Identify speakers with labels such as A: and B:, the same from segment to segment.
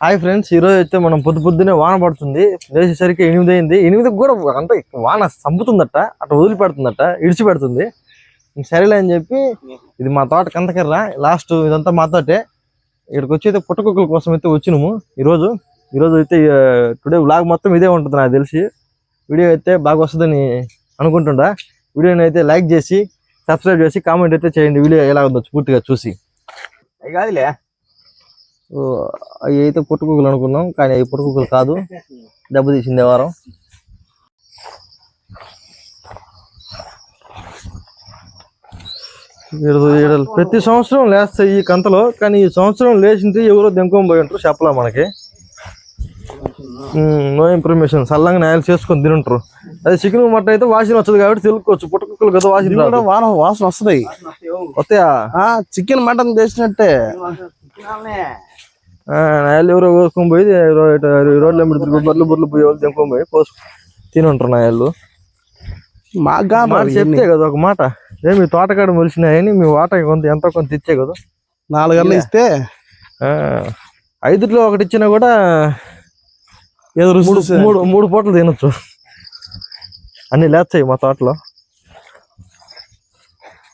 A: Hi friends, ఈరోజు అయితే మనం పొద్దున్నే వాన పడుతుంది. లేచేసరికి 8 అయింది. 8కి కూడా అంత వాన సంపుతుందట, అట్లా వదిలిపెడుతుందట, ఇడిచిపెడుతుంది. సరేలే అని చెప్పి ఇది మా తోట కంతకర్రా, లాస్ట్ ఇదంతా మా తోటే. ఇక్కడికి వచ్చి అయితే పుట్టకుక్కల కోసం అయితే వచ్చినాము. ఈరోజు అయితే టుడే వ్లాగ్ మొత్తం ఇదే ఉంటుంది నాకు తెలిసి. వీడియో అయితే బాగా వస్తుందని అనుకుంటుండా. వీడియోని అయితే లైక్ చేసి సబ్స్క్రైబ్ చేసి కామెంట్ అయితే చేయండి, వీడియో ఎలా ఉందో పూర్తిగా చూసి.
B: అవి కాదులే,
A: అవి అయితే పుట్టకుక్కలు అనుకున్నాం, కానీ అవి పుట్టకుక్కలు కాదు, దెబ్బతీసింది వారం. ప్రతి సంవత్సరం లేస్తాయి ఈ కంతలో, కానీ ఈ సంవత్సరం లేచింది ఎవరో దెంకొని పోయి ఉంటారు, చెప్పలా మనకి. No information. చల్లంగా నాయలు చేసుకొని తింటారు. అదే చికెన్ మటన్ అయితే వాసన వస్తుంది కాబట్టి తెలుసుకోవచ్చు. పుట్టకుక్కలు కదా
B: వాసన వస్తుంది.
A: వస్తాయా?
B: చికెన్ మటన్ చేసినట్టే
A: నాయలు ఎవరో కోసుకొని పోయి రోడ్ల బర్రెలు పోయి వాళ్ళు దెంకొని పోయి తిని ఉంటారు నాయలు. చెప్తే కదా ఒక మాట, మీ తోటకాడ మొలిసినాయని మీ వాట ఎంతో కొంత ఇచ్చే కదా.
B: 4 గంటలు ఇస్తే
A: 5లో ఒకటి ఇచ్చినా కూడా మూడు పూటలు తినొచ్చు. అన్ని లేస్తాయి మా తోటలో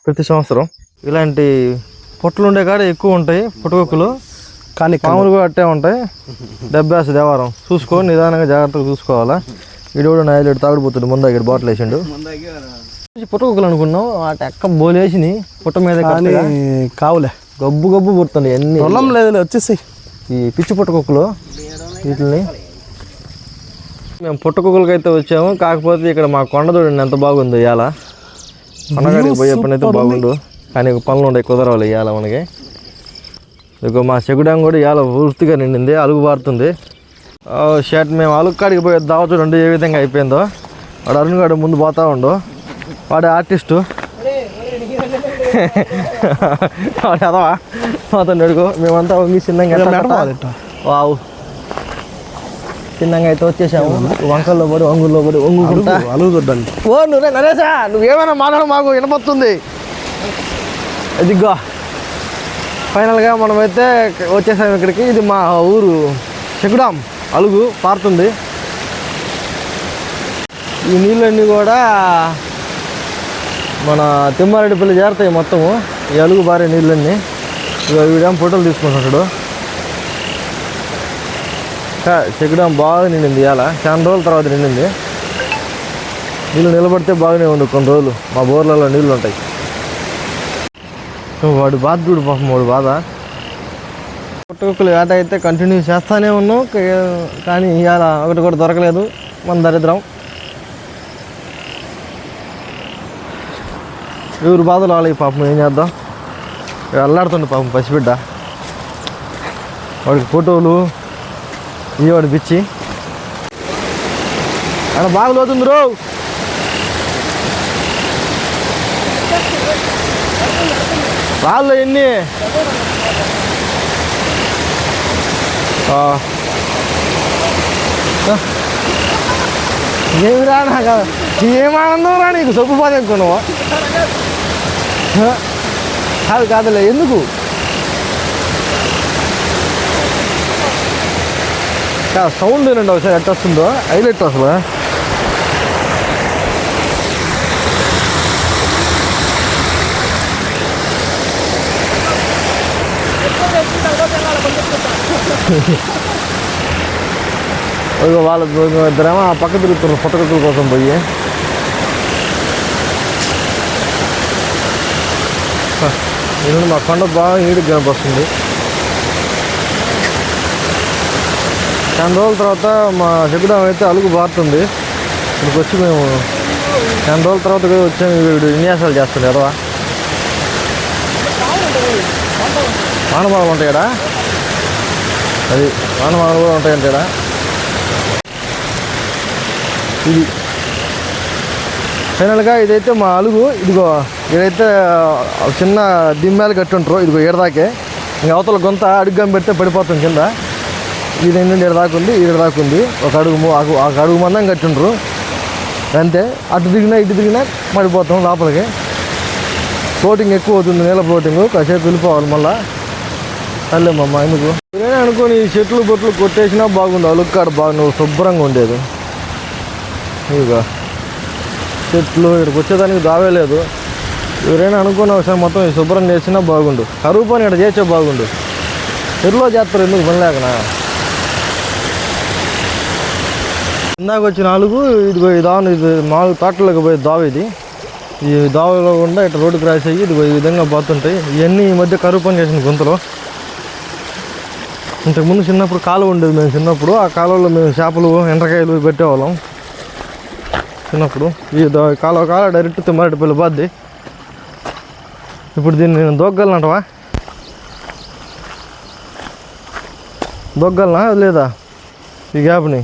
A: ప్రతి సంవత్సరం. ఇలాంటి పొట్టలు ఉండే కాడ ఎక్కువ ఉంటాయి పుట్టకుక్కలు, కానీ పాములు కూడా అట్టే ఉంటాయి. దెబ్బేస్తుంది దేవారం. చూసుకో, నిదానంగా జాగ్రత్తగా చూసుకోవాలా. వీడు కూడా నాయలు తాగుడిపోతుంది, ముందు ఇక్కడ బాటిల్ వేసిండు. పుట్టకుక్కలు అనుకున్నాం, వాటి ఎక్క బోలేసినాయి పుట్ట మీద.
B: కావులే
A: గబ్బు పుడుతుంది అన్ని.
B: పొలం లేదు వచ్చేసి
A: ఈ పిచ్చి పుట్టకుక్కలు వీటిని. మేము పుట్టకుక్కలకి అయితే వచ్చాము, కాకపోతే ఇక్కడ మా కొండ చూడండి ఎంత బాగుంది. ఇవాళ కొండగాడికి పోయే పని అయితే బాగుండు, కానీ పనులు ఉండే కుదరవాలి ఇవాళ మనకి. ఇక మా చెగుడాం కూడా ఇవాళ పూర్తిగా నిండింది, అలుగు పారుతుంది. షర్ట్ మేము అలుగు కాడికి పోయి దావ చూడండి ఏ విధంగా అయిపోయిందో. వాడు అరుణ్ గారు ముందు పోతా ఉండు, వాడు ఆర్టిస్టు. వాడు అదవా మాతో అడుగు. మేమంతా వంగి చిన్నగా వావు చిన్నగా అయితే వచ్చేసాము. వంకల్లో పడి వంగుల్లో పడి వంగుకుంటా
B: అలుగుతుందండి.
A: ఓ నువ్వే నరేశా, నువ్వేమైనా మాట్లాడ, మాకు వినపడుతుంది. ఇదిగో ఫైనల్గా మనమైతే వచ్చేసాము ఇక్కడికి. ఇది మా ఊరు చెకుడాం, అలుగు పారుతుంది. ఈ నీళ్ళన్నీ కూడా మన తిమ్మారెడ్డిపల్లి చేరుతాయి మొత్తము, ఈ అలుగు బారే నీళ్ళన్నీ. వీడేం ఫోటోలు తీసుకుంటున్నాడు. చెకుడాం బాగా నిండింది ఇవాళ, చాలా రోజుల తర్వాత నిండింది. నీళ్ళు నిలబడితే బాగానే ఉంది కొన్ని రోజులు. మా బోర్లలో నీళ్ళు ఉంటాయి. వాడు బాధ చూడు పాపం, వాడు బాధ. పుట్టకుక్కలు వేట అయితే కంటిన్యూ చేస్తానే ఉన్నాం, కానీ ఇవాళ ఒకటి కూడా దొరకలేదు. మన దరిద్రం. ఎవరు బాధలు వాళ్ళకి పాపం, ఏం చేద్దాం. అల్లాడుతుండే పాపం పసిబిడ్డ. వాడికి ఫోటోలు ఇవి వాడి పిచ్చి. అక్కడ బాగా లోతుంది రో. రాళ్ళు ఎన్ని ఏమి రా, నాకు ఏమానందం రా నీకు. సొప్పు బాధ అనుకున్నావా? కాదులే, ఎందుకు సౌండ్ వినండి ఒకసారి ఎట్ట వస్తుందో. హైలైట్ అసలు. వాళ్ళ ఇద్దరేమో ఆ పక్క తిరుగుతున్నారు పుట్టకుక్కల కోసం పోయి. ఈరోజు మా కొండ బాగా నీటికి కనిపిస్తుంది. చాలా రోజుల తర్వాత మా చెకుడాం అయితే అలుగు బారుతుంది. ఇక్కడికి వచ్చి మేము చాలా రోజుల తర్వాత వచ్చాము. వీడు విన్యాసాలు చేస్తుంది ఎదవా. వానమాలు ఉంటాయడా, అది వానమాలు కూడా ఉంటాయంటాడా. ఇది ఫైనల్గా ఇదైతే మా అలుగు. ఇదిగో ఇదైతే చిన్న దిమ్మాలు కట్టి ఉంటారు. ఇదిగో ఏడదాకే ఇంకా అవతల గొంత అడుగు పెడితే పడిపోతాం కింద. ఇది ఏంటంటే ఏడదాకుంది, ఇది దాకుంది. ఒక అడుగు మందం కట్టి ఉంటారు అంతే. అటు దిగినా ఇటు దిగినా పడిపోతాం లోపలికి. ఫ్లోటింగ్ ఎక్కువ అవుతుంది, నీళ్ళ ఫ్లోటింగ్. కాసేపు వెళ్ళిపోవాలి మళ్ళీ. అల్లేమమ్మా ఎందుకు అనుకోని ఈ చెట్లు బొట్లు కొట్టేసినా బాగుండు, అలుక్కాడ బాగా నువ్వు శుభ్రంగా ఉండేది. ఇక చెట్లు ఇక్కడికి వచ్చేదానికి దావే లేదు. ఎవరైనా అనుకున్న ఒకసారి మొత్తం ఈ శుభ్రం చేసినా బాగుండు. కరువు పని ఇక్కడ చేసే బాగుండు. ఎర్రలో చేస్తారు ఎందుకు పని లేకనా. ఇందాక వచ్చి 4 ఇదిగో ఈ దావని, ఇది 4 తోటలోకి పోయే దావ ఇది. ఈ దావలో కూడా ఇట్లా రోడ్డు క్రాస్ అయ్యి ఇదిగో ఈ విధంగా పోతుంటాయి. ఇవన్నీ ఈ మధ్య కరువు పని చేసిన గుంతలు. ఇంతకుముందు చిన్నప్పుడు కాలువ ఉండేది, మేము చిన్నప్పుడు ఆ కాలువలో మేము చేపలు ఎండ్రకాయలు పెట్టేవాళ్ళం చిన్నప్పుడు. ఈ కాలువ డైరెక్ట్ తిమ్మారెడ్డిపల్లి బాద్ది. ఇప్పుడు దీన్ని నేను దొగ్గలనంటవా, దొగ్గలనా లేదా ఈ గ్యాప్ని?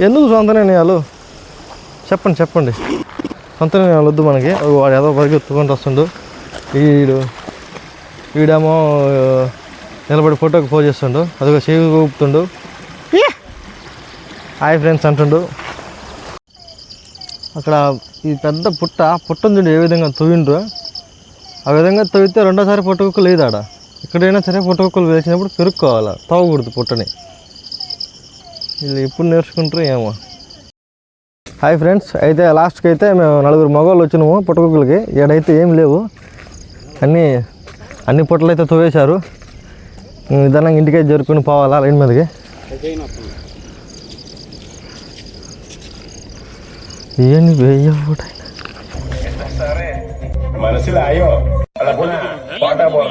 A: ఎందుకు సొంత నిర్ణయాలు చెప్పండి. సొంత నిర్ణయాలు వద్దు మనకి. వాడు ఏదో పరిగెత్తుకుంటూ వస్తుండు. వీడేమో నిలబడి ఫోటోకి పోజ్ చేస్తుండు, అదిగో చేయి ఊపుతుండు, హాయ్ ఫ్రెండ్స్ అంటుండు. అక్కడ ఈ పెద్ద పుట్ట ఉంది, ఏ విధంగా తవ్విండ్రు ఆ విధంగా తవ్వితే రెండోసారి పుట్టకుక్కలు లేదు ఆడ. ఎక్కడైనా సరే పుట్టకుక్కలు వేసినప్పుడు పెరుక్కోవాలి, తవ్వకూడదు పుట్టని. వీళ్ళు ఎప్పుడు నేర్చుకుంటారు ఏమో. హాయ్ ఫ్రెండ్స్, అయితే లాస్ట్కి అయితే మేము 4 మగవాళ్ళు వచ్చినాము పుట్టకుక్కలకి. ఏడైతే ఏం లేవు, అన్ని పుట్టలు అయితే తవ్వేశారు. నిదానంగా ఇంటికే జరుపుకొని పోవాలా లైన్ మీదకి. ఏంటి వెయ్యి
C: മനസ്സിലായോ പാട്ടാ പോറ